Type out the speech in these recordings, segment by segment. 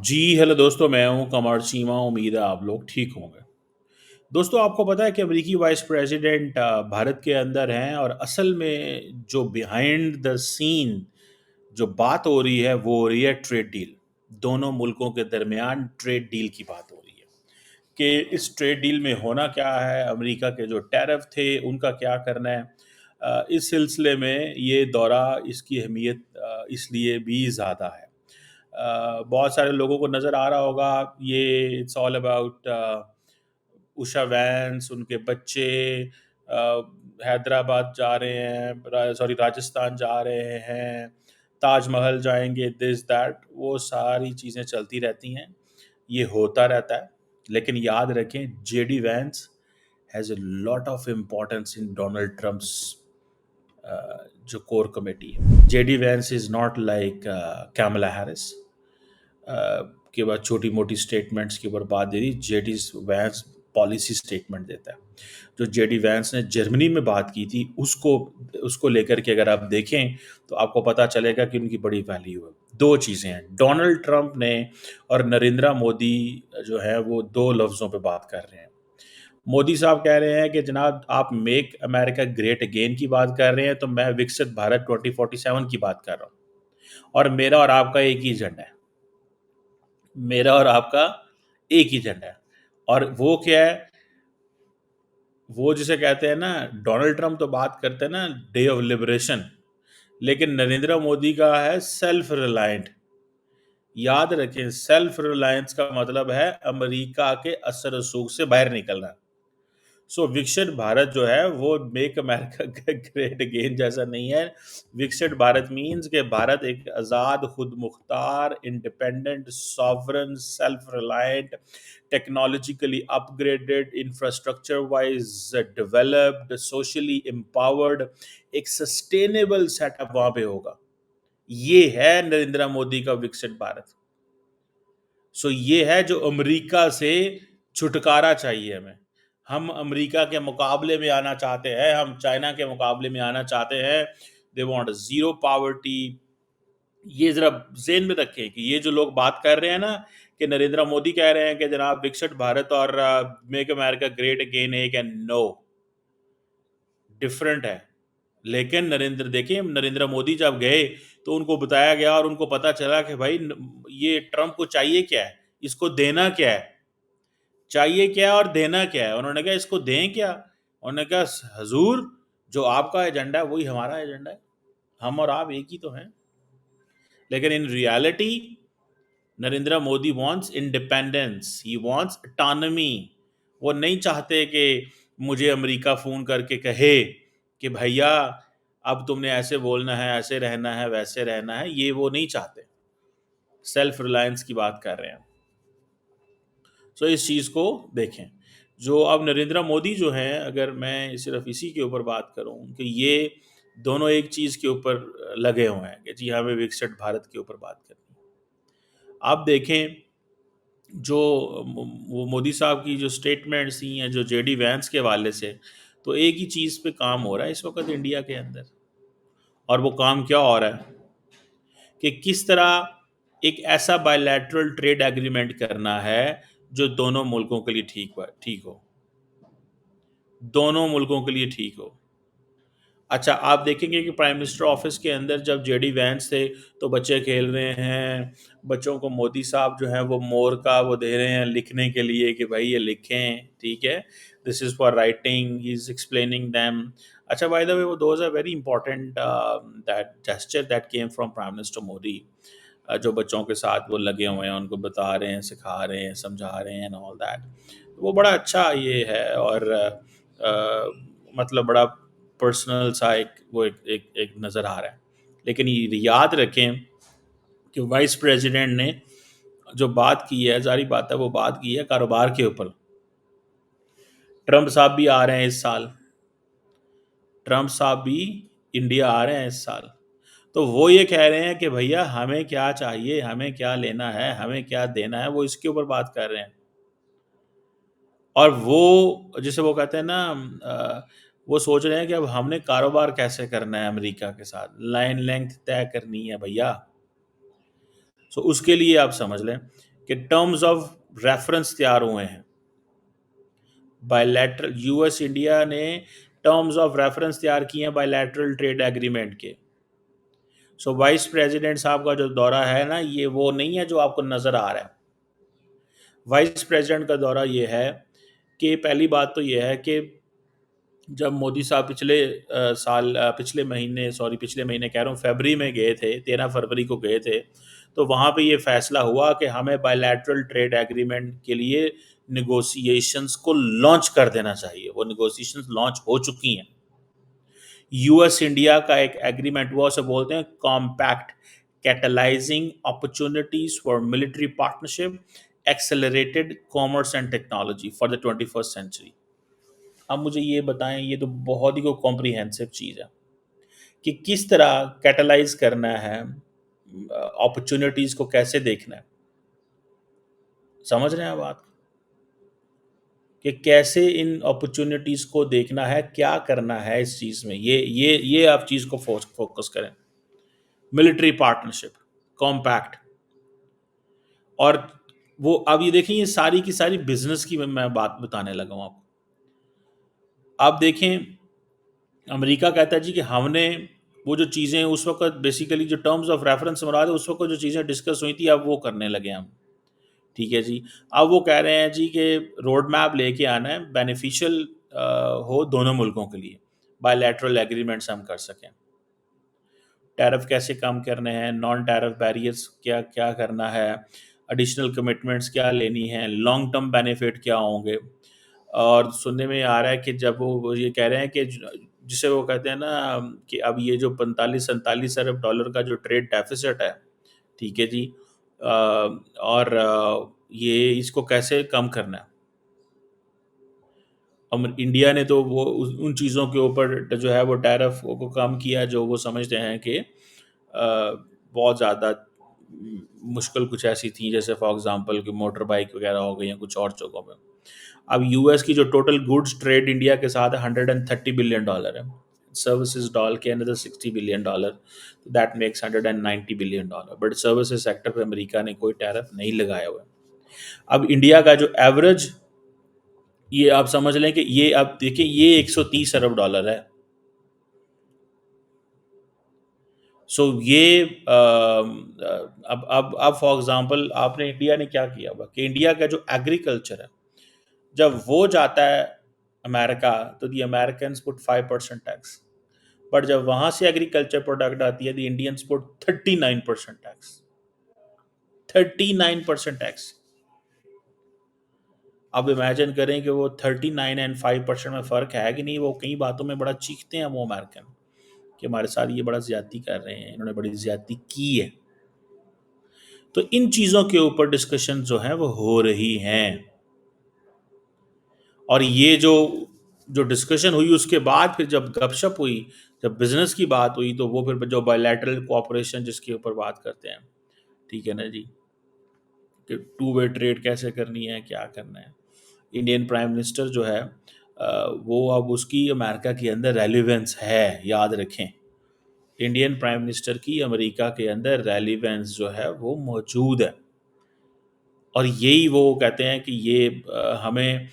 जी, hello दोस्तों, मैं हूँ कमर चीमा। उम्मीद है आप लोग ठीक होंगे। दोस्तों, आपको पता है कि अमेरिकी वाइस प्रेसिडेंट भारत के अंदर हैं और असल में जो बिहाइंड द सीन जो बात हो रही है वो हो रही है ट्रेड डील। दोनों मुल्कों के दरमियान ट्रेड डील की बात हो रही है कि इस ट्रेड डील में होना क्या है, अमेरिका के जो टैरिफ थे उनका क्या करना है। इस सिलसिले में ये दौरा, इसकी अहमियत इसलिए भी ज़्यादा है। बहुत सारे लोगों को नज़र आ रहा होगा ये it's all about Usha Vance, उनके बच्चे हैदराबाद जा रहे हैं, सॉरी राजस्थान जा रहे हैं, ताजमहल जाएंगे, दिस दैट, वो सारी चीज़ें चलती रहती हैं, ये होता रहता है। लेकिन याद रखें, JD Vance has a lot of importance in Donald Trump's जो कोर कमेटी है। JD Vance is not like Kamala Harris के बाद छोटी मोटी स्टेटमेंट्स के ऊपर बात दे दी। जेडी वैंस पॉलिसी स्टेटमेंट देता है। जो जेडी वैंस ने जर्मनी में बात की थी उसको उसको लेकर के अगर आप देखें तो आपको पता चलेगा कि उनकी बड़ी वैल्यू है। दो चीज़ें हैं, डोनाल्ड ट्रंप ने और नरेंद्र मोदी जो है वो दो लफ्ज़ों पे बात कर रहे हैं। मोदी साहब कह रहे हैं कि जनाब आप मेक अमेरिका ग्रेट अगेन की बात कर रहे हैं, तो मैं विकसित भारत 2047 की बात कर रहा हूँ। और मेरा और आपका एक ही एजेंडा है, मेरा और आपका एक ही एजेंडा है। और वो क्या है, वो जिसे कहते हैं ना, डोनाल्ड ट्रंप तो बात करते हैं ना डे ऑफ लिबरेशन, लेकिन नरेंद्र मोदी का है सेल्फ रिलायंट। याद रखें, सेल्फ रिलायंस का मतलब है अमेरिका के असर रसूख से बाहर निकलना। सो विकसित भारत जो है वो मेक अमेरिका ग्रेट अगेन जैसा नहीं है। विकसित भारत मीन्स कि भारत एक आज़ाद, खुद Mukhtar, independent, sovereign, self reliant, technologically upgraded, infrastructure wise developed, socially empowered, एक सस्टेनेबल सेटअप वहां पे होगा। ये है नरेंद्र मोदी का विकसित भारत। सो ये है जो अमेरिका से छुटकारा चाहिए हमें। हम अमेरिका के मुकाबले में आना चाहते हैं, हम चाइना के मुकाबले में आना चाहते हैं। They want zero poverty. ये जरा जेन में रखें कि ये जो लोग बात कर रहे हैं ना, कि नरेंद्र मोदी कह रहे हैं कि जनाब विकसित भारत और मेक अमेरिका ग्रेट अगेन है, नो, डिफरेंट है। लेकिन नरेंद्र, देखिए, नरेंद्र मोदी जब गए तो उनको बताया गया और उनको पता चला कि भाई ये ट्रम्प को चाहिए क्या है, इसको देना क्या है, चाहिए क्या है और देना क्या है। उन्होंने कहा इसको दें क्या। उन्होंने कहा हजूर, जो आपका एजेंडा है वही हमारा एजेंडा है, हम और आप एक ही तो हैं। लेकिन in reality Narendra Modi wants independence, he wants autonomy. वो नहीं चाहते कि मुझे अमेरिका फ़ोन करके कहे कि भैया अब तुमने ऐसे बोलना है, ऐसे रहना है, वैसे रहना है। ये वो नहीं चाहते। सेल्फ रिलायंस की बात कर रहे हैं। सो इस चीज़ को देखें। जो अब नरेंद्र मोदी जो हैं, अगर मैं सिर्फ इसी के ऊपर बात करूं कि ये दोनों एक चीज़ के ऊपर लगे हुए हैं कि जी हमें विकसित भारत के ऊपर बात करनी है। आप देखें, जो वो मोदी साहब की जो स्टेटमेंट्स थी हैं, जो जेडी वैंस के हवाले से, तो एक ही चीज़ पे काम हो रहा है इस वक्त इंडिया के अंदर। और वो काम क्या हो रहा है कि किस तरह एक ऐसा बायलैटरल ट्रेड एग्रीमेंट करना है जो दोनों मुल्कों के लिए ठीक हो, दोनों मुल्कों के लिए ठीक हो। अच्छा, आप देखेंगे कि प्राइम मिनिस्टर ऑफिस के अंदर जब जेडी वैंस थे तो बच्चे खेल रहे हैं, बच्चों को मोदी साहब जो हैं वो मोर का वो दे रहे हैं लिखने के लिए कि भाई ये लिखें, ठीक है, this is for writing, he is explaining them. अच्छा, बाय द वे, वो those are very important that gesture that came from prime minister Modi. जो बच्चों के साथ वो लगे हुए हैं, उनको बता रहे हैं, सिखा रहे हैं, समझा रहे हैं एंड ऑल दैट। वो बड़ा अच्छा ये है। और मतलब बड़ा पर्सनल सा एक नज़र आ रहा है। लेकिन ये याद रखें कि वाइस प्रेसिडेंट ने जो बात की है, जारी बात है, वो बात की है कारोबार के ऊपर। ट्रंप साहब भी आ रहे हैं इस साल, ट्रंप साहब भी इंडिया आ रहे हैं इस साल। तो वो ये कह रहे हैं कि भैया हमें क्या चाहिए, हमें क्या लेना है, हमें क्या देना है, वो इसके ऊपर बात कर रहे हैं। और वो जिसे वो कहते हैं ना, वो सोच रहे हैं कि अब हमने कारोबार कैसे करना है अमेरिका के साथ, लाइन लेंथ तय करनी है भैया। सो उसके लिए आप समझ लें, कि टर्म्स ऑफ रेफरेंस तैयार हुए हैं बायलैटरल। यूएस इंडिया ने टर्म्स ऑफ रेफरेंस तैयार किए हैं बायलैटरल ट्रेड एग्रीमेंट के। सो वाइस प्रेसिडेंट साहब का जो दौरा है ना, ये वो नहीं है जो आपको नज़र आ रहा है। वाइस प्रेसिडेंट का दौरा ये है कि पहली बात तो ये है कि जब मोदी साहब पिछले महीने कह रहा हूँ, फरवरी में गए थे, 13 फरवरी को गए थे, तो वहाँ पे ये फैसला हुआ कि हमें बायलैटरल ट्रेड एग्रीमेंट के लिए निगोशिएशंस को लॉन्च कर देना चाहिए। वो निगोशिएशंस लॉन्च हो चुकी हैं। यूएस इंडिया का एक एग्रीमेंट वो उसे बोलते हैं compact, catalysing opportunities for military partnership, accelerated commerce and technology for the 21st century. अब मुझे ये बताएं, ये तो बहुत ही को कॉम्प्रिहेंसिव चीज़ है कि किस तरह कैटलाइज करना है, अपॉर्चुनिटीज़ को कैसे देखना है। समझ रहे हैं बात कि कैसे इन अपॉर्चुनिटीज़ को देखना है, क्या करना है इस चीज़ में। ये आप चीज़ को फोकस करें। मिलिट्री पार्टनरशिप, कॉम्पैक्ट, और वो अब ये देखें, ये सारी की सारी बिजनेस की मैं बात बताने लगा हूँ आपको। आप देखें, अमेरिका कहता है जी कि हमने वो जो चीज़ें उस वक्त बेसिकली जो टर्म्स ऑफ रेफरेंस मुराद है, उस वक्त जो चीज़ें डिस्कस हुई थी, अब वो करने लगे हम। ठीक है जी। अब वो कह रहे हैं जी कि रोड मैप लेके आना है, बेनिफिशियल हो दोनों मुल्कों के लिए, बायलैटरल एग्रीमेंट्स हम कर सकें। टैरिफ कैसे कम करने हैं, नॉन टैरिफ बैरियर्स क्या क्या करना है, एडिशनल कमिटमेंट्स क्या लेनी है, लॉन्ग टर्म बेनिफिट क्या होंगे। और सुनने में आ रहा है कि जब वो ये कह रहे हैं कि जिसे वो कहते हैं ना कि अब ये जो 45-47 अरब डॉलर का जो ट्रेड डेफिसिट है, ठीक है जी, और ये इसको कैसे कम करना है। इंडिया ने तो वो उन चीज़ों के ऊपर जो है वो टैरिफ को कम किया जो वो समझते हैं कि बहुत ज़्यादा मुश्किल कुछ ऐसी थी, जैसे फॉर एग्जांपल कि मोटर बाइक वगैरह हो गई हैं कुछ और जगहों पे। अब यूएस की जो टोटल गुड्स ट्रेड इंडिया के साथ 130 बिलियन डॉलर है। सर्विसेज डॉल के another 60 billion dollar, that makes 190 billion dollar. But services sector पे अमेरिका ने कोई टैरिफ नहीं लगाया हुआ है। अब इंडिया का जो एवरेज, ये आप समझ लें कि ये आप देखिए ये 130 अरब डॉलर है। सो ये अब फॉर एग्जांपल आपने इंडिया ने क्या किया हुआ कि इंडिया का जो एग्रीकल्चर है, जब वो जाता है अमेरिका, तो दी अमेरिकन पुट 5% टैक्स। बट जब वहां से एग्रीकल्चर प्रोडक्ट आती है, दी इंडियंस पुट 39% टैक्स। 39% टैक्स। अब इमेजिन करें कि वो 39 एंड 5% में फ़र्क है कि नहीं। वो कई बातों में बड़ा चीखते हैं वो अमेरिकन कि हमारे साथ ये बड़ा ज्यादती कर रहे हैं, इन्होंने बड़ी ज्यादती की है। तो इन चीज़ों के ऊपर डिस्कशन जो है वो हो रही हैं। और ये जो जो डिस्कशन हुई उसके बाद फिर जब गपशप हुई, जब बिजनेस की बात हुई, तो वो फिर जो बायलैटरल कोऑपरेशन जिसके ऊपर बात करते हैं, ठीक है ना जी, कि टू वे ट्रेड कैसे करनी है, क्या करना है। इंडियन प्राइम मिनिस्टर जो है वो अब उसकी अमेरिका के अंदर रेलिवेंस है, याद रखें। इंडियन प्राइम मिनिस्टर की अमेरिका के अंदर रेलिवेंस जो है वो मौजूद है। और यही वो कहते हैं कि ये हमें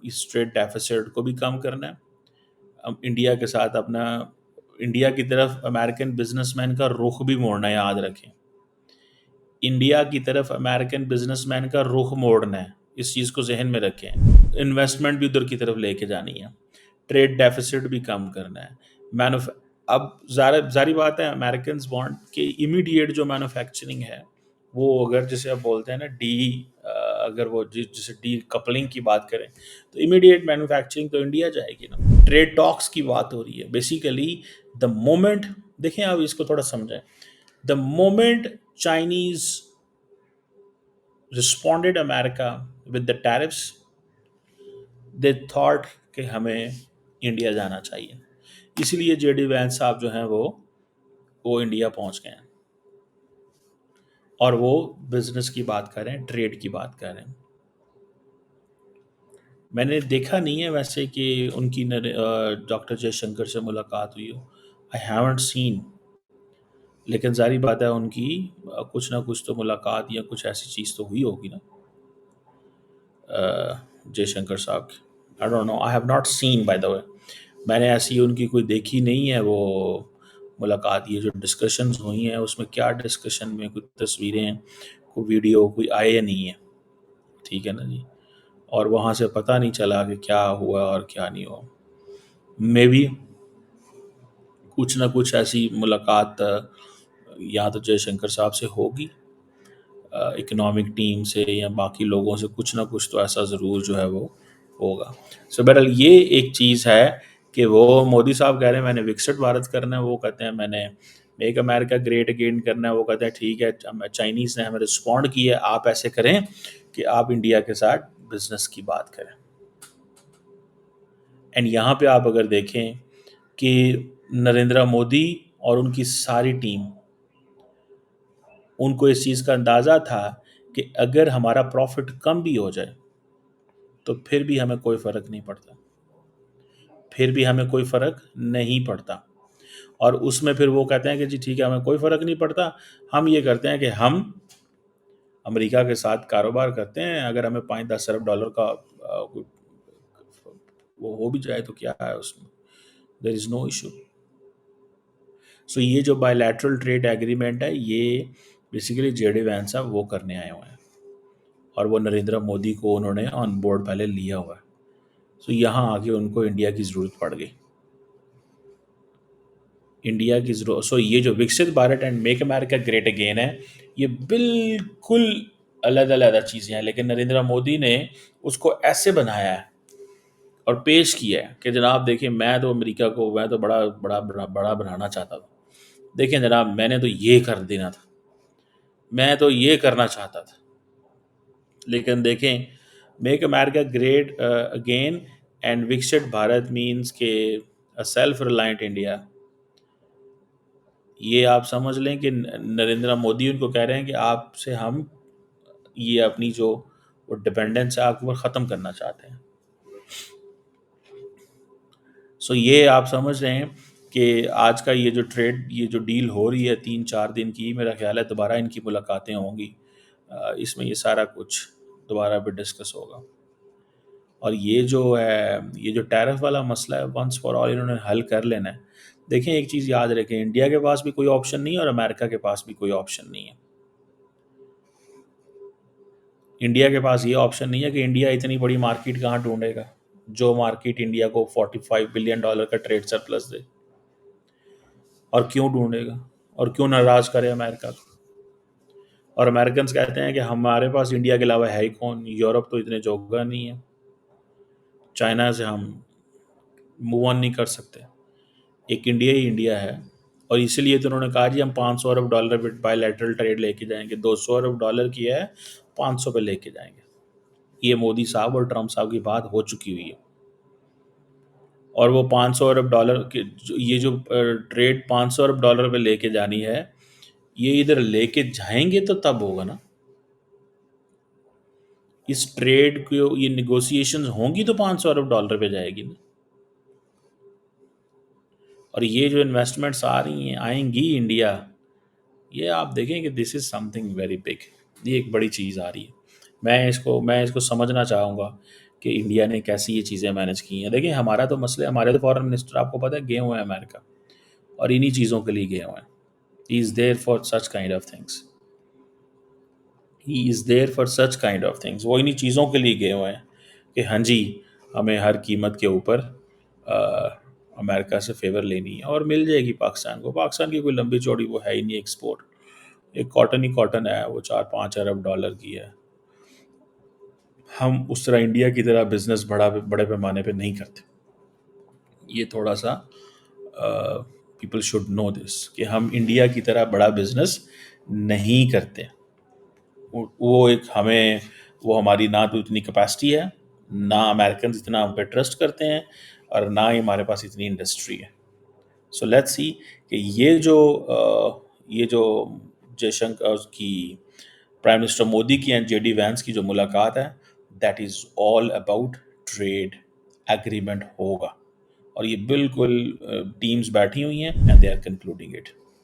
इस ट्रेड डेफिसिट को भी कम करना है। अब इंडिया के साथ अपना, इंडिया की तरफ अमेरिकन बिजनेसमैन का रुख भी मोड़ना है, याद रखें। इंडिया की तरफ अमेरिकन बिजनेसमैन का रुख मोड़ना है, इस चीज़ को जहन में रखें। इन्वेस्टमेंट भी उधर की तरफ लेके जानी है, ट्रेड डेफिसिट भी कम करना है। मैनुफ अब जारी बात है, अमेरिकन वांट कि इमीडिएट जो मैन्युफैक्चरिंग है वो, अगर जैसे आप बोलते हैं ना अगर वो जैसे डी कपलिंग की बात करें, तो इमीडिएट मैन्युफैक्चरिंग तो इंडिया जाएगी ना। ट्रेड टॉक्स की बात हो रही है बेसिकली। द मोमेंट, देखें आप इसको थोड़ा समझें, the moment Chinese responded America with the tariffs, they thought कि हमें इंडिया जाना चाहिए। इसलिए जेडी वैंस साहब जो हैं वो इंडिया पहुंच गए हैं और वो बिजनेस की बात कर रहे हैं, ट्रेड की बात कर रहे हैं। मैंने देखा नहीं है वैसे कि उनकी डॉक्टर जयशंकर से मुलाकात हुई हो। आई हैवंट सीन लेकिन ज़ाहिर बात है उनकी कुछ ना कुछ तो मुलाकात या कुछ ऐसी चीज़ तो हुई होगी ना जयशंकर साहब की। I don't know, I have not seen bye the वे, मैंने ऐसी उनकी कोई देखी नहीं है वो मुलाकात। ये जो डिस्कशंस हुई हैं उसमें क्या डिस्कशन में कुछ तस्वीरें, कोई वीडियो कोई आए या नहीं है, ठीक है ना जी। और वहाँ से पता नहीं चला कि क्या हुआ और क्या नहीं हुआ। मे बी कुछ ना कुछ ऐसी मुलाकात या तो जयशंकर साहब से होगी, इकोनॉमिक टीम से या बाकी लोगों से, कुछ ना कुछ तो ऐसा ज़रूर जो है वो होगा। सो बहरहाल ये एक चीज़ है कि वो मोदी साहब कह रहे हैं मैंने विकसित भारत करना है, वो कहते हैं मैंने मेक अमेरिका ग्रेट अगेन करना है, वो कहते हैं ठीक है चाइनीज़ ने हमें रिस्पॉन्ड किया, आप ऐसे करें कि आप इंडिया के साथ बिजनेस की बात करें। एंड यहाँ पे आप अगर देखें कि नरेंद्र मोदी और उनकी सारी टीम, उनको इस चीज़ का अंदाज़ा था कि अगर हमारा प्रॉफिट कम भी हो जाए तो फिर भी हमें कोई फ़र्क नहीं पड़ता, फिर भी हमें कोई फ़र्क नहीं पड़ता। और उसमें फिर वो कहते हैं कि जी ठीक है हमें कोई फ़र्क नहीं पड़ता, हम ये करते हैं कि हम अमेरिका के साथ कारोबार करते हैं, अगर हमें 5-10 अरब डॉलर का वो हो भी जाए तो क्या है उसमें, देयर इज़ नो इशू। सो ये जो बायलैटरल ट्रेड एग्रीमेंट है ये बेसिकली जेडी वैंस साहब वो करने आए हुए हैं, और वो नरेंद्र मोदी को उन्होंने ऑन बोर्ड पहले लिया हुआ है। सो यहाँ आके उनको इंडिया की ज़रूरत पड़ गई, इंडिया की ज़रूरत। सो ये जो विकसित Bharat and make America great again है, ये बिल्कुल अलग अलग चीज़ें हैं, लेकिन नरेंद्र मोदी ने उसको ऐसे बनाया है और पेश किया है कि जनाब देखिए मैं तो अमेरिका को मैं तो बड़ा बड़ा बड़ा, बड़ा बनाना चाहता था, देखिए जनाब मैंने तो ये कर देना था, मैं तो ये करना चाहता था। लेकिन देखें make America great again and विकसित भारत मीन्स के सेल्फ रिलायंट इंडिया। ये आप समझ लें कि नरेंद्र मोदी उनको कह रहे हैं कि आपसे हम ये अपनी जो वो डिपेंडेंस है आपके ऊपर ख़त्म करना चाहते हैं। सो ये आप समझ रहे हैं कि आज का ये जो ट्रेड ये जो डील हो रही है 3-4 दिन की, मेरा ख्याल है दोबारा इनकी मुलाकातें होंगी, इसमें ये सारा कुछ दोबारा भी डिस्कस होगा। और ये जो है ये जो टैरिफ वाला मसला है वंस फॉर ऑल इन्होंने हल कर लेना है। देखें एक चीज़ याद रखें, इंडिया के पास भी कोई ऑप्शन नहीं है और अमेरिका के पास भी कोई ऑप्शन नहीं है। इंडिया के पास ये ऑप्शन नहीं है कि इंडिया इतनी बड़ी मार्केट कहाँ ढूंढेगा जो मार्केट इंडिया को $45 बिलियन का ट्रेड सरप्लस दे, और क्यों ढूंढेगा और क्यों नाराज करे अमेरिका को। और अमेरिकन कहते हैं कि हमारे पास इंडिया के अलावा है ही कौन, यूरोप तो इतने जोगा नहीं है, चाइना से हम मूव ऑन नहीं कर सकते, एक इंडिया ही इंडिया है। और इसीलिए तो उन्होंने कहा जी हम 500 अरब डॉलर बायलैटरल ट्रेड लेके जाएंगे, 200 अरब डॉलर की है 500 पे लेके जाएंगे। ये मोदी साहब और ट्रम्प साहब की बात हो चुकी हुई है। और वो 500 अरब डॉलर के ये जो ट्रेड 500 अरब डॉलर पे लेके जानी है, ये इधर लेके जाएंगे तो तब होगा ना, इस ट्रेड को ये निगोशिएशंस होंगी तो 500 अरब डॉलर पे जाएगी ना। और ये जो इन्वेस्टमेंट्स आ रही हैं आएंगी इंडिया, ये आप देखें कि this is something very big, ये एक बड़ी चीज़ आ रही है। मैं इसको समझना चाहूँगा कि इंडिया ने कैसी ये चीज़ें मैनेज की हैं। देखिए हमारा तो मसले, हमारे तो फॉरेन मिनिस्टर आपको पता है गए हुए हैं अमेरिका, और इन्हीं चीज़ों के लिए गए हुए हैं। He is there for such kind of things, he is there for such kind of things, वो इन्हीं चीज़ों के लिए गए हुए हैं कि हाँ जी हमें हर कीमत के ऊपर अमेरिका से फेवर लेनी है, और मिल जाएगी पाकिस्तान को। पाकिस्तान की कोई लंबी चौड़ी वो है ही नहीं एक्सपोर्ट, एक कॉटन ही कॉटन है, वो 4-5 अरब डॉलर की है। हम उस तरह इंडिया की तरह बिजनेस बड़े पैमाने पे नहीं करते। ये थोड़ा सा पीपल शुड नो दिस कि हम इंडिया की तरह बड़ा बिजनेस नहीं करते। वो एक हमें वो हमारी ना तो इतनी कैपेसिटी है, ना अमेरिकन इतना हम पे ट्रस्ट करते हैं, और ना ही हमारे पास इतनी इंडस्ट्री है। सो लेट्स सी कि ये जो जयशंकर की प्राइम मिनिस्टर मोदी की एंड जेडी वैंस की जो मुलाकात है, that is all about trade agreement होगा, और ये बिल्कुल टीम्स बैठी हुई हैं and they are concluding it.